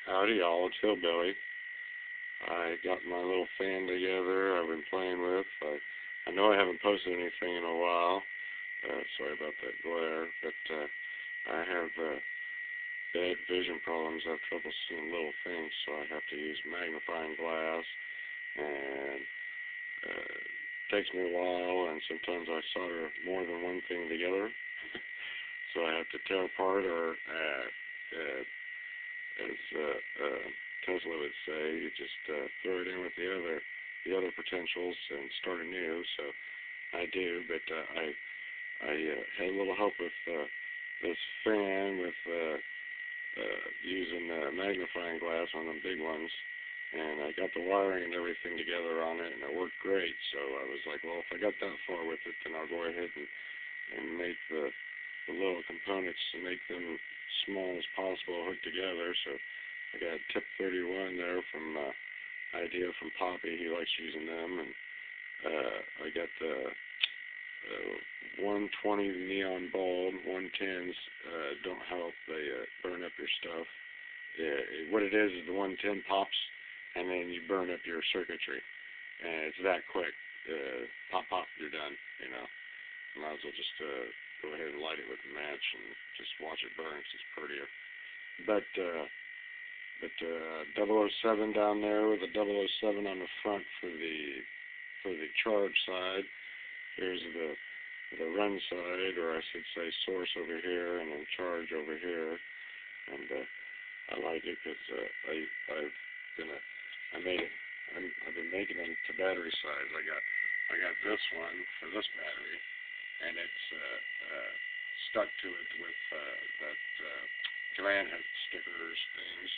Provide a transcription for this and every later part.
Howdy y'all, it's Hillbilly. I got my little fan together I've been playing with. I know I haven't posted anything in a while. Sorry about that glare, but I have bad vision problems. I have trouble seeing little things, so I have to use magnifying glass, and it takes me a while, and sometimes I solder more than one thing together. So I have to tear apart, or as Tesla would say, you just throw it in with the other potentials and start anew. So I do, but I had a little help with this fan with using magnifying glass on the big ones, and I got the wiring and everything together on it, and it worked great. So I was like, well, if I got that far with it, then I'll go ahead and make the little components to make them small as possible hooked together. So I got tip 31 there from idea from Poppy. He likes using them, and I got the 120 neon bulb. 110s don't help; they burn up your stuff. What it is the 110 pops, and then you burn up your circuitry, and it's that quick. Pop, pop, you're done. You know, you might as well just go ahead and light it with a match and just watch it burn. It's prettier. But 007 down there with a 007 on the front for the charge side. Here's the run side, or I should say source over here, and then charge over here. And I like it because I've been making them to battery size. I got this one for this battery, and it's stuck to it with that command head stickers things.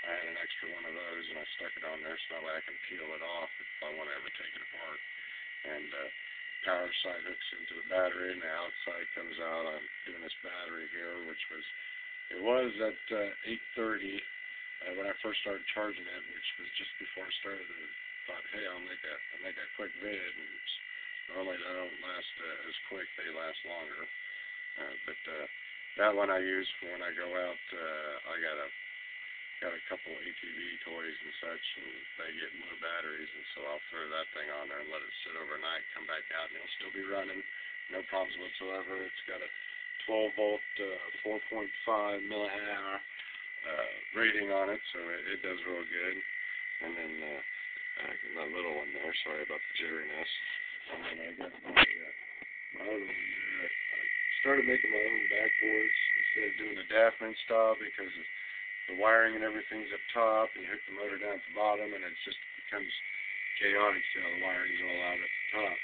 I had an extra one of those, and I stuck it on there so that way I can peel it off if I want to ever take it apart. And power side hooks into the battery, and the outside comes out. I'm doing this battery here, which was at 8:30 when I first started charging it, which was just before I started. I thought, hey, I'll make a quick vid, and normally they don't last as quick; they last longer. But that one I use for when I go out. I got a couple ATV toys and such, and they get low batteries, and so I'll throw that thing on there and let it sit overnight, come back out, and it'll still be running, no problems whatsoever. It's got a 12-volt, 4.5 milliampere rating on it, so it does real good. And then my little one there, sorry about the jitteriness. And then I got my other one there. I started making my own backboards instead of doing the Daffman style, because the wiring and everything's up top, and you hook the motor down at the bottom, and it just becomes chaotic. See how the wiring's all out at the top.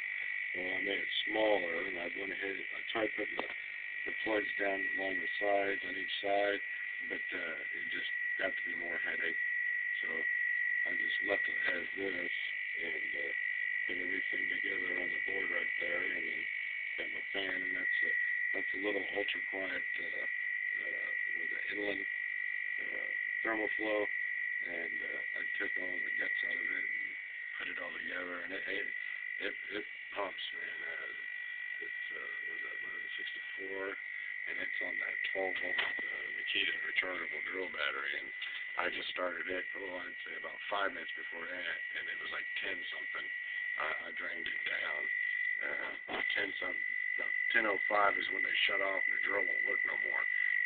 Well, I made it smaller, and I went ahead. I tried putting the plugs down along the sides on each side, but it just got to be more headache. So I just left it as this, and put everything together on the board right there, and then got my fan, and that's a little ultra quiet with the inland thermal flow, and I took all the guts out of it and put it all together, and it pumps, man. It's was that 1164, and it's on that 12-volt Makita rechargeable drill battery, and I just started it, I'd say about 5 minutes before that, and it was like 10 something. I drained it down. 10:05 is when they shut off, and the drill won't work no more.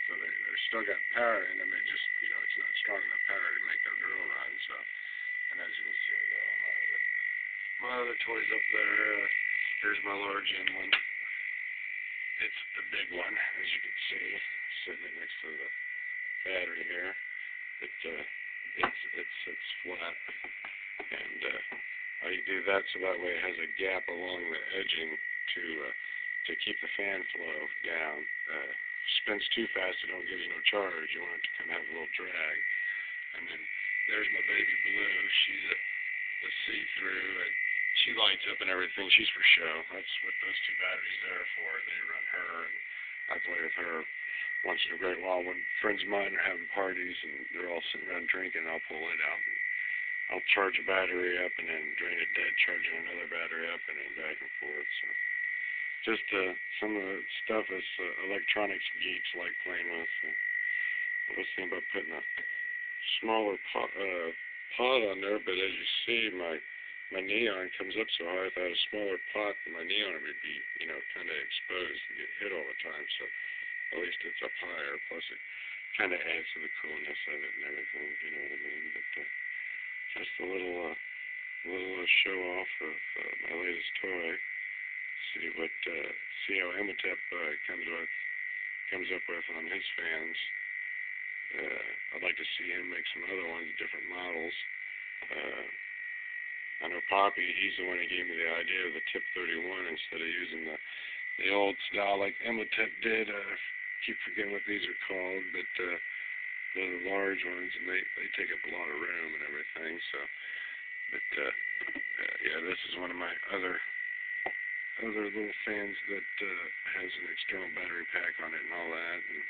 So they're still got power in them. It just, it's not strong enough power to make their drill run. So, and as you can see, I got all my other toys up there. Here's my large end one. It's the big one, as you can see, sitting next to the battery here. It sits flat, and I do that so that way it has a gap along the edging to keep the fan flow down. Spins too fast, it don't give you no charge. You want it to kind of have a little drag. And then there's my baby Blue. She's a see-through, and she lights up and everything. She's for show. That's what those two batteries there are for. They run her, and I play with her once in a great while. When friends of mine are having parties and they're all sitting around drinking, I'll pull it out and I'll charge a battery up and then drain it dead, charging another battery up, and then back and forth. So just some of the stuff us electronics geeks like playing with. I was thinking about putting a smaller pot on there, but as you see, my neon comes up so high. If I had a smaller pot, my neon would be, kind of exposed and get hit all the time. So at least it's up higher. Plus, it kind of adds to the coolness of it and everything. You know what I mean? But just a little show off of my latest toy. See how Imhotep comes up with on his fans. I'd like to see him make some other ones, different models. I know Poppy, he's the one who gave me the idea of the Tip 31 instead of using the old style like Imhotep did. I keep forgetting what these are called, but they're the large ones, and they take up a lot of room and everything. So, but yeah, this is one of my other little fans that has an external battery pack on it and all that, and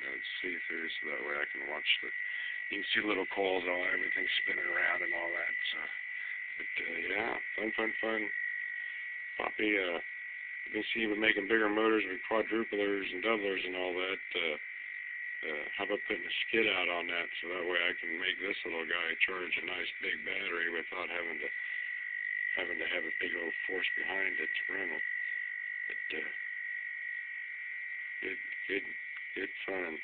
it's see-through, so that way I can watch you can see little coils, everything's spinning around and all that. So, but yeah, fun. Poppy, you can see we're making bigger motors with quadruplers and doublers and all that. How about putting a skid out on that, so that way I can make this little guy charge a nice big battery without having to have a big old force behind it to run it. But good fun.